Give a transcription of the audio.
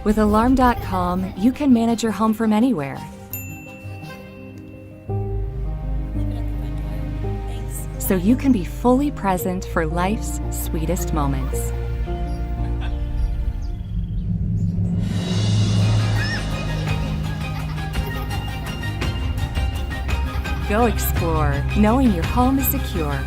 With Alarm.com, you can manage your home from anywhere. So you can be fully present for life's sweetest moments. Go explore, knowing your home is secure.